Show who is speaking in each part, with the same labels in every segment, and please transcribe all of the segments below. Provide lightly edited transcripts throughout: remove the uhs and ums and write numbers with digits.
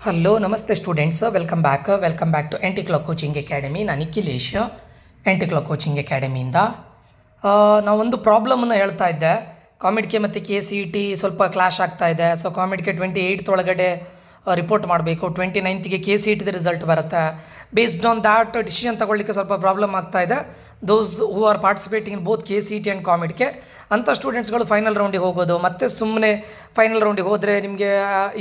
Speaker 1: Hello ನಮಸ್ತೆ students, welcome back to MT clock coaching academy. ನಾನು ನಿಖಿಲೇಶ್, ಎಂಟಿ clock coaching ಅಕಾಡೆಮಿಯಿಂದ. ನಾವೊಂದು ಪ್ರಾಬ್ಲಮನ್ನು ಹೇಳ್ತಾ ಇದ್ದೆ. ಕಾಮಿಡ್ಗೆ ಮತ್ತು KCET ಸ್ವಲ್ಪ ಕ್ಲಾಶ್ ಆಗ್ತಾ ಇದೆ. ಸೊ ಕಾಮಿಡ್ಗೆ 28th ಒಳಗಡೆ ರಿಪೋರ್ಟ್ ಮಾಡಬೇಕು, 29th KCET ರಿಸಲ್ಟ್ ಬರುತ್ತೆ. ಬೇಸ್ಡ್ ಆನ್ ದ್ಯಾಟ್ ಡಿಸಿಷನ್ ತೊಗೊಳ್ಳಿಕ್ಕೆ ಸ್ವಲ್ಪ ಪ್ರಾಬ್ಲಮ್ ಆಗ್ತಾ ಇದೆ. Those who are participating in both KCET and ಕಾಮಿಡ್ಗೆ ಅಂಥ ಸ್ಟೂಡೆಂಟ್ಸ್ಗಳು ಫೈನಲ್ ರೌಂಡಿಗೆ ಹೋಗೋದು, ಮತ್ತು ಸುಮ್ಮನೆ ಫೈನಲ್ ರೌಂಡಿಗೆ ಹೋದರೆ ನಿಮಗೆ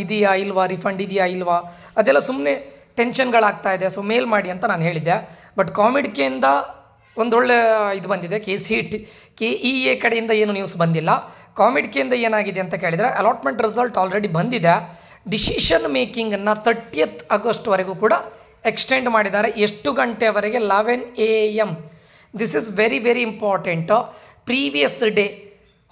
Speaker 1: ಇದೆಯಾ ಇಲ್ವಾ, ರಿಫಂಡ್ ಇದೆಯಾ ಇಲ್ವಾ, ಅದೆಲ್ಲ ಸುಮ್ಮನೆ ಟೆನ್ಷನ್ಗಳಾಗ್ತಾ ಇದೆ. ಸೊ ಮೇಲ್ ಮಾಡಿ ಅಂತ ನಾನು ಹೇಳಿದ್ದೆ. ಬಟ್ ಕಾಮಿಡ್ಗೆಯಿಂದ ಒಂದೊಳ್ಳೆ ಇದು ಬಂದಿದೆ. KEA ಕಡೆಯಿಂದ ಏನು ನ್ಯೂಸ್ ಬಂದಿಲ್ಲ. ಕಾಮಿಡ್ಗೆಯಿಂದ ಏನಾಗಿದೆ ಅಂತ ಕೇಳಿದರೆ, ಅಲಾಟ್ಮೆಂಟ್ ರಿಸಲ್ಟ್ ಆಲ್ರೆಡಿ ಬಂದಿದೆ. ಡಿಸಿಷನ್ ಮೇಕಿಂಗನ್ನು 30th ಆಗಸ್ಟ್ವರೆಗೂ ಕೂಡ ಎಕ್ಸ್ಟೆಂಡ್ ಮಾಡಿದ್ದಾರೆ. ಎಷ್ಟು ಗಂಟೆವರೆಗೆ? 11 AM. This is very very important. Previous day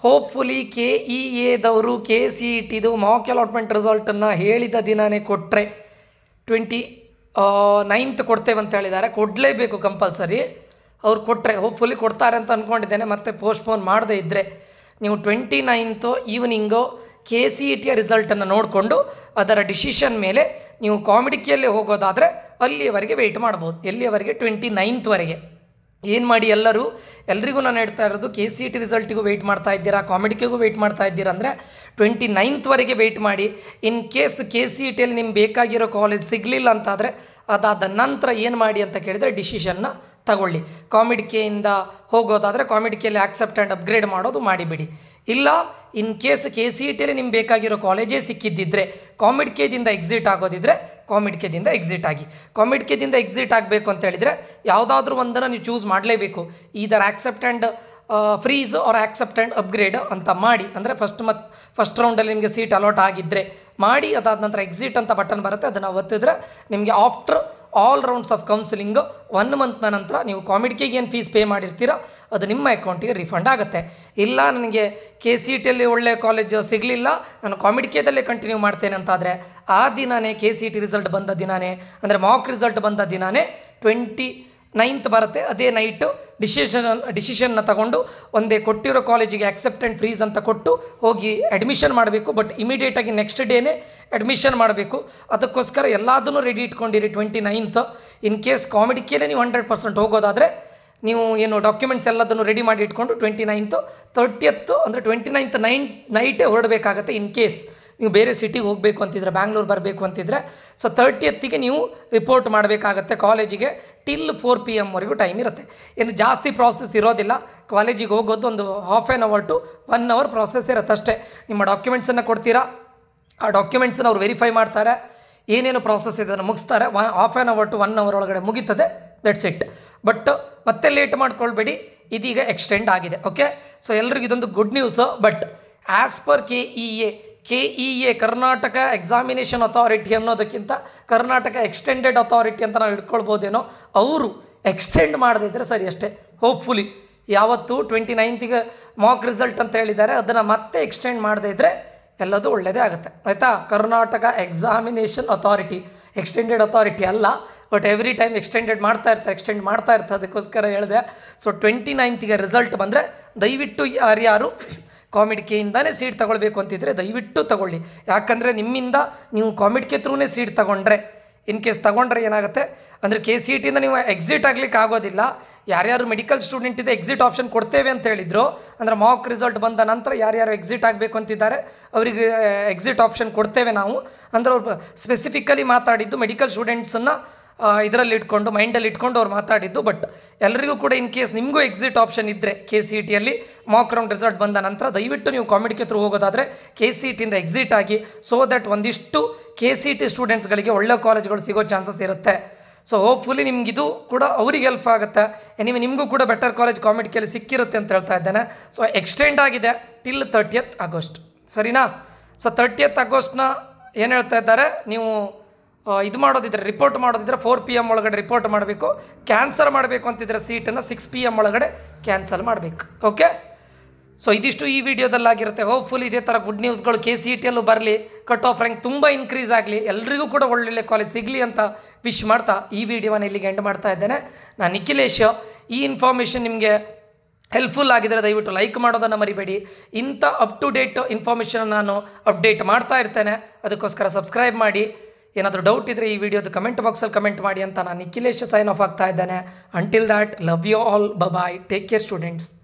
Speaker 1: hopefully KEAದವರು KCETದು ಮಾಕ್ ಅಲಾಟ್ಮೆಂಟ್ ರಿಸಲ್ಟನ್ನು ಹೇಳಿದ ದಿನವೇ ಕೊಟ್ಟರೆ 29th ಕೊಡ್ತೇವೆ ಅಂತ ಹೇಳಿದ್ದಾರೆ. ಕೊಡಲೇಬೇಕು ಕಂಪಲ್ಸರಿ. ಅವ್ರು ಕೊಟ್ಟರೆ ಹೋಪ್ಫುಲಿ ಕೊಡ್ತಾರೆ ಅಂತ ಅಂದ್ಕೊಂಡಿದ್ದೇನೆ. ಮತ್ತೆ ಪೋಸ್ಟ್ಪೋನ್ ಮಾಡದೇ ಇದ್ದರೆ ನೀವು 29th ಈವ್ನಿಂಗು KCETಯ ರಿಸಲ್ಟನ್ನು ನೋಡಿಕೊಂಡು ಅದರ ಡಿಸಿಷನ್ ಮೇಲೆ ನೀವು ಕಾಮಿಡ್ಗೆಯಲ್ಲಿ ಹೋಗೋದಾದರೆ ಅಲ್ಲಿಯವರೆಗೆ ವೆಯ್ಟ್ ಮಾಡ್ಬೋದು. ಎಲ್ಲಿಯವರೆಗೆ? 29th ಏನು ಮಾಡಿ ಎಲ್ರಿಗೂ ನಾನು ಹೇಳ್ತಾ ಇರೋದು, KCET ರಿಸಲ್ಟಿಗೂ ವೆಯ್ಟ್ ಮಾಡ್ತಾ ಇದ್ದೀರಾ, ಕಾಮಿಡ್ಗೆಗೂ ವೆಯ್ಟ್ ಮಾಡ್ತಾ ಇದ್ದೀರಾ ಅಂದರೆ 29th ವೆಯ್ಟ್ ಮಾಡಿ. ಇನ್ ಕೇಸ್ KCETಯಲ್ಲಿ ನಿಮ್ಗೆ ಬೇಕಾಗಿರೋ ಕಾಲೇಜ್ ಸಿಗಲಿಲ್ಲ ಅಂತಾದರೆ ಅದಾದ ನಂತರ ಏನು ಮಾಡಿ ಅಂತ ಕೇಳಿದರೆ ಡಿಸಿಷನ್ನ ತಗೊಳ್ಳಿ. ಕಾಮಿಡ್ಗೆಯಿಂದ ಹೋಗೋದಾದರೆ ಕಾಮಿಡ್ಗೆಯಲ್ಲಿ ಆಕ್ಸೆಪ್ಟ್ ಆ್ಯಂಡ್ ಅಪ್ಗ್ರೇಡ್ ಮಾಡೋದು ಮಾಡಿಬಿಡಿ. ಇಲ್ಲ ಇನ್ ಕೇಸ್ KCETಯಲ್ಲಿ ನಿಮ್ಗೆ ಬೇಕಾಗಿರೋ ಕಾಲೇಜೇ ಸಿಕ್ಕಿದ್ದಿದ್ರೆ, ಕಾಮಿಡ್ಗೆದಿಂದ ಎಕ್ಸಿಟ್ ಆಗೋದಿದ್ರೆ ಕಾಮಿಡ್ಗೆದಿಂದ ಎಕ್ಸಿಟ್ ಆಗಿ. ಕಾಮಿಡ್ಗೆದಿಂದ ಎಕ್ಸಿಟ್ ಆಗಬೇಕು ಅಂತ ಹೇಳಿದರೆ ಯಾವುದಾದ್ರೂ ಒಂದನ್ನು ನೀವು ಚೂಸ್ ಮಾಡಲೇಬೇಕು. Either accept and freeze or accept and upgrade ಅಂತ ಮಾಡಿ. ಅಂದರೆ ಫಸ್ಟ್ ರೌಂಡಲ್ಲಿ ನಿಮಗೆ ಸೀಟ್ ಅಲಾಟ್ ಆಗಿದ್ದರೆ ಮಾಡಿ. ಅದಾದ ನಂತರ ಎಕ್ಸಿಟ್ ಅಂತ ಬಟನ್ ಬರುತ್ತೆ, ಅದನ್ನು ಒತ್ತಿದ್ರೆ ನಿಮಗೆ after all rounds of counselling 1 ಮಂತ್ನ ನಂತರ ನೀವು ಕಾಮಿಡ್ಗೆಗೆ ಏನು ಫೀಸ್ ಪೇ ಮಾಡಿರ್ತೀರ ಅದು ನಿಮ್ಮ ಅಕೌಂಟಿಗೆ ರಿಫಂಡ್ ಆಗುತ್ತೆ. ಇಲ್ಲ ನನಗೆ KCETಯಲ್ಲಿ ಒಳ್ಳೆಯ ಕಾಲೇಜ್ ಸಿಗಲಿಲ್ಲ, ನಾನು ಕಾಮಿಡ್ಗೆದಲ್ಲೇ ಕಂಟಿನ್ಯೂ ಮಾಡ್ತೇನೆ ಅಂತಾದರೆ ಆ ದಿನವೇ KCET ರಿಸಲ್ಟ್ ಬಂದ ದಿನವೇ, ಅಂದರೆ ಮಾಕ್ ರಿಸಲ್ಟ್ ಬಂದ ದಿನವೇ 29th ಬರುತ್ತೆ. ಅದೇ ನೈಟು ಡಿಸಿಷನ್ನ ತಗೊಂಡು ಒಂದೇ ಕೊಟ್ಟಿರೋ ಕಾಲೇಜಿಗೆ ಆಕ್ಸೆಪ್ಟ್ ಆ್ಯಂಡ್ ಫ್ರೀಸ್ ಅಂತ ಕೊಟ್ಟು ಹೋಗಿ ಅಡ್ಮಿಷನ್ ಮಾಡಬೇಕು. ಬಟ್ ಇಮಿಡಿಯೇಟಾಗಿ ನೆಕ್ಸ್ಟ್ ಡೇನೇ ಅಡ್ಮಿಷನ್ ಮಾಡಬೇಕು. ಅದಕ್ಕೋಸ್ಕರ ಎಲ್ಲದನ್ನೂ ರೆಡಿ ಇಟ್ಕೊಂಡಿರಿ 29th. ಇನ್ ಕೇಸ್ ಕಾಮಿಡ್ಗೆಲ್ಲೇ ನೀವು 100% ಹೋಗೋದಾದರೆ ನೀವು ಏನು ಡಾಕ್ಯುಮೆಂಟ್ಸ್ ಎಲ್ಲದನ್ನು ರೆಡಿ ಮಾಡಿ ಇಟ್ಕೊಂಡು 29th 30th ಅಂದರೆ 29th ನೈಟೇ ಹೊರಡಬೇಕಾಗತ್ತೆ. ಇನ್ ಕೇಸ್ ನೀವು ಬೇರೆ ಸಿಟಿಗೆ ಹೋಗಬೇಕು ಅಂತಿದ್ರೆ, ಬ್ಯಾಂಗ್ಳೂರು ಬರಬೇಕು ಅಂತಿದ್ರೆ, ಸೊ 30th ನೀವು ರಿಪೋರ್ಟ್ ಮಾಡಬೇಕಾಗತ್ತೆ ಕಾಲೇಜಿಗೆ. ಟಿಲ್ 4 PM ವರೆಗೂ ಟೈಮ್ ಇರುತ್ತೆ. ಏನು ಜಾಸ್ತಿ ಪ್ರಾಸೆಸ್ ಇರೋದಿಲ್ಲ. ಕಾಲೇಜಿಗೆ ಹೋಗೋದು ಒಂದು ½ an hour to 1 hour process ಇರುತ್ತೆ ಅಷ್ಟೇ. ನಿಮ್ಮ ಡಾಕ್ಯುಮೆಂಟ್ಸನ್ನು ಕೊಡ್ತೀರಾ, ಆ ಡಾಕ್ಯುಮೆಂಟ್ಸನ್ನು ಅವ್ರು ವೆರಿಫೈ ಮಾಡ್ತಾರೆ, ಏನೇನು ಪ್ರಾಸೆಸ್ ಇದನ್ನು ಮುಗಿಸ್ತಾರೆ. ½ an hour to 1 hour ಒಳಗಡೆ ಮುಗೀತದೆ. That's it. ಬಟ್ ಮತ್ತೆ ಲೇಟ್ ಮಾಡ್ಕೊಳ್ಬೇಡಿ, ಇದೀಗ ಎಕ್ಸ್ಟೆಂಡ್ ಆಗಿದೆ. ಓಕೆ, ಸೊ ಎಲ್ರಿಗೂ ಇದೊಂದು good news. But as per KEA Karnataka examination authority ಅನ್ನೋದಕ್ಕಿಂತ ಕರ್ನಾಟಕ ಎಕ್ಸ್ಟೆಂಡೆಡ್ ಅಥಾರಿಟಿ ಅಂತ ನಾವು ಇಟ್ಕೊಳ್ಬೋದೇನೋ. ಅವರು ಎಕ್ಸ್ಟೆಂಡ್ ಮಾಡದಿದ್ದರೆ ಸರಿ ಅಷ್ಟೇ. ಹೋಪ್ಫುಲಿ ಯಾವತ್ತು 29th ಮಾಕ್ ರಿಸಲ್ಟ್ ಅಂತ ಹೇಳಿದ್ದಾರೆ, ಅದನ್ನು ಮತ್ತೆ ಎಕ್ಸ್ಟೆಂಡ್ ಮಾಡದೇ ಇದ್ದರೆ ಎಲ್ಲದೂ ಒಳ್ಳೆಯದೇ ಆಗುತ್ತೆ. ಆಯಿತಾ? Karnataka examination authority, extended authority ಅಲ್ಲ. ಬಟ್ ಎವ್ರಿ ಟೈಮ್ ಎಕ್ಸ್ಟೆಂಡ್ ಮಾಡ್ತಾ ಇರ್ತಾರೆ. ಅದಕ್ಕೋಸ್ಕರ ಹೇಳಿದೆ. ಸೊ 29th ರಿಸಲ್ಟ್ ಬಂದರೆ ದಯವಿಟ್ಟು ಯಾರ್ಯಾರು ಕಾಮಿಡ್ಗೆಯಿಂದನೇ ಸೀಟ್ ತೊಗೊಳ್ಬೇಕು ಅಂತಿದ್ರೆ ದಯವಿಟ್ಟು ತೊಗೊಳ್ಳಿ. ಯಾಕಂದರೆ ನಿಮ್ಮಿಂದ ನೀವು ಕಾಮಿಡ್ಗೆ ಥ್ರೂನೇ ಸೀಟ್ ತೊಗೊಂಡ್ರೆ, ಇನ್ ಕೇಸ್ ತೊಗೊಂಡ್ರೆ ಏನಾಗುತ್ತೆ ಅಂದರೆ KCETಯಿಂದ ನೀವು ಎಕ್ಸಿಟ್ ಆಗಲಿಕ್ಕೆ ಆಗೋದಿಲ್ಲ. ಯಾರ್ಯಾರು ಮೆಡಿಕಲ್ ಸ್ಟೂಡೆಂಟ್ ಇದೆ ಎಕ್ಸಿಟ್ ಆಪ್ಷನ್ ಕೊಡ್ತೇವೆ ಅಂತ ಹೇಳಿದ್ರು, ಅಂದರೆ ಮಾಕ್ ರಿಸಲ್ಟ್ ಬಂದ ನಂತರ ಯಾರ್ಯಾರು ಎಕ್ಸಿಟ್ ಆಗಬೇಕು ಅಂತಿದ್ದಾರೆ ಅವರಿಗೆ ಎಕ್ಸಿಟ್ ಆಪ್ಷನ್ ಕೊಡ್ತೇವೆ ನಾವು. ಅಂದರೆ ಅವ್ರು ಸ್ಪೆಸಿಫಿಕಲಿ ಮಾತಾಡಿದ್ದು ಮೆಡಿಕಲ್ ಸ್ಟೂಡೆಂಟ್ಸನ್ನು ಇದರಲ್ಲಿ ಇಟ್ಕೊಂಡು, ಮೈಂಡಲ್ಲಿ ಇಟ್ಕೊಂಡು ಅವ್ರು ಮಾತಾಡಿದ್ದು. ಬಟ್ ಎಲ್ಲರಿಗೂ ಕೂಡ ಇನ್ ಕೇಸ್ ನಿಮಗೂ ಎಕ್ಸಿಟ್ ಆಪ್ಷನ್ ಇದ್ದರೆ KCETಯಲ್ಲಿ ಮಾಕ್ ರೌಂಡ್ ರಿಸಲ್ಟ್ ಬಂದ ನಂತರ ದಯವಿಟ್ಟು ನೀವು ಕಾಮಿಡ್ಗೆ ಥ್ರೂ ಹೋಗೋದಾದರೆ KCETಯಿಂದ ಎಕ್ಸಿಟ್ ಆಗಿ, ಸೊ ದಟ್ ಒಂದಿಷ್ಟು KCET ಸ್ಟೂಡೆಂಟ್ಸ್ಗಳಿಗೆ ಒಳ್ಳೆ ಕಾಲೇಜ್ಗಳು ಸಿಗೋ ಚಾನ್ಸಸ್ ಇರುತ್ತೆ. ಸೊ ಹೋಪ್ಫುಲಿ ನಿಮಗಿದು ಕೂಡ ಅವ್ರಿಗೆ ಹೆಲ್ಪ್ ಆಗುತ್ತೆ. ಎನಿವೆ ನಿಮಗೂ ಕೂಡ ಬೆಟರ್ ಕಾಲೇಜ್ ಕಾಮಿಡ್ಗೆಯಲ್ಲಿ ಸಿಕ್ಕಿರುತ್ತೆ ಅಂತ ಹೇಳ್ತಾ ಇದ್ದೇನೆ. ಸೊ ಎಕ್ಸ್ಟೆಂಡ್ ಆಗಿದೆ ಟಿಲ್ 30th ಆಗಸ್ಟ್. ಸರಿನಾ? ಸೊ 30th ಆಗಸ್ಟ್ನ ಏನು ಹೇಳ್ತಾ ಇದ್ದಾರೆ, ನೀವು ಇದು ಮಾಡೋದಿದ್ರೆ, ರಿಪೋರ್ಟ್ ಮಾಡೋದಿದ್ರೆ 4 PM ಒಳಗಡೆ ರಿಪೋರ್ಟ್ ಮಾಡಬೇಕು. ಕ್ಯಾನ್ಸಲ್ ಮಾಡಬೇಕು ಅಂತಿದ್ರೆ ಸೀಟನ್ನು 6 PM ಒಳಗಡೆ ಕ್ಯಾನ್ಸಲ್ ಮಾಡಬೇಕು. ಓಕೆ, ಸೊ ಇದಿಷ್ಟು ಈ ವಿಡಿಯೋದಲ್ಲಾಗಿರುತ್ತೆ. ಹೋಪ್ಫುಲಿ ಇದೇ ಥರ ಗುಡ್ ನ್ಯೂಸ್ಗಳು KCETಯಲ್ಲೂ ಬರಲಿ, ಕಟ್ ಆಫ್ ರ್ಯಾಂಕ್ ತುಂಬ ಇನ್ಕ್ರೀಸ್ ಆಗಲಿ, ಎಲ್ರಿಗೂ ಕೂಡ ಒಳ್ಳೊಳ್ಳೆ ಕಾಲೇಜ್ ಸಿಗಲಿ ಅಂತ ವಿಶ್ ಮಾಡ್ತಾ ಈ ವಿಡಿಯೋನ ಇಲ್ಲಿಗೆ ಎಂಡ್ ಮಾಡ್ತಾ ಇದ್ದೇನೆ. ನಾನು ನಿಖಿಲೇಶ್. ಈ ಇನ್ಫಾರ್ಮೇಷನ್ ನಿಮಗೆ ಹೆಲ್ಪ್ಫುಲ್ ಆಗಿದ್ದರೆ ದಯವಿಟ್ಟು ಲೈಕ್ ಮಾಡೋದನ್ನು ಮರಿಬೇಡಿ. ಇಂಥ ಅಪ್ ಟು ಡೇಟ್ ಇನ್ಫಾರ್ಮೇಷನ್ ನಾನು ಅಪ್ಡೇಟ್ ಮಾಡ್ತಾ ಇರ್ತೇನೆ, ಅದಕ್ಕೋಸ್ಕರ ಸಬ್ಸ್ಕ್ರೈಬ್ ಮಾಡಿ. ಏನಾದರೂ ಡೌಟ್ ಇದ್ದರೆ ಈ ವಿಡಿಯೋದು ಕಮೆಂಟ್ ಬಾಕ್ಸಲ್ಲಿ ಕಮೆಂಟ್ ಮಾಡಿ ಅಂತ ನಾನು ನಿಖಿಲೇಶ್ ಸೈನ್ ಆಫ್ ಆಗ್ತಾ ಇದ್ದೇನೆ. Until that, love you all, bye, take care students.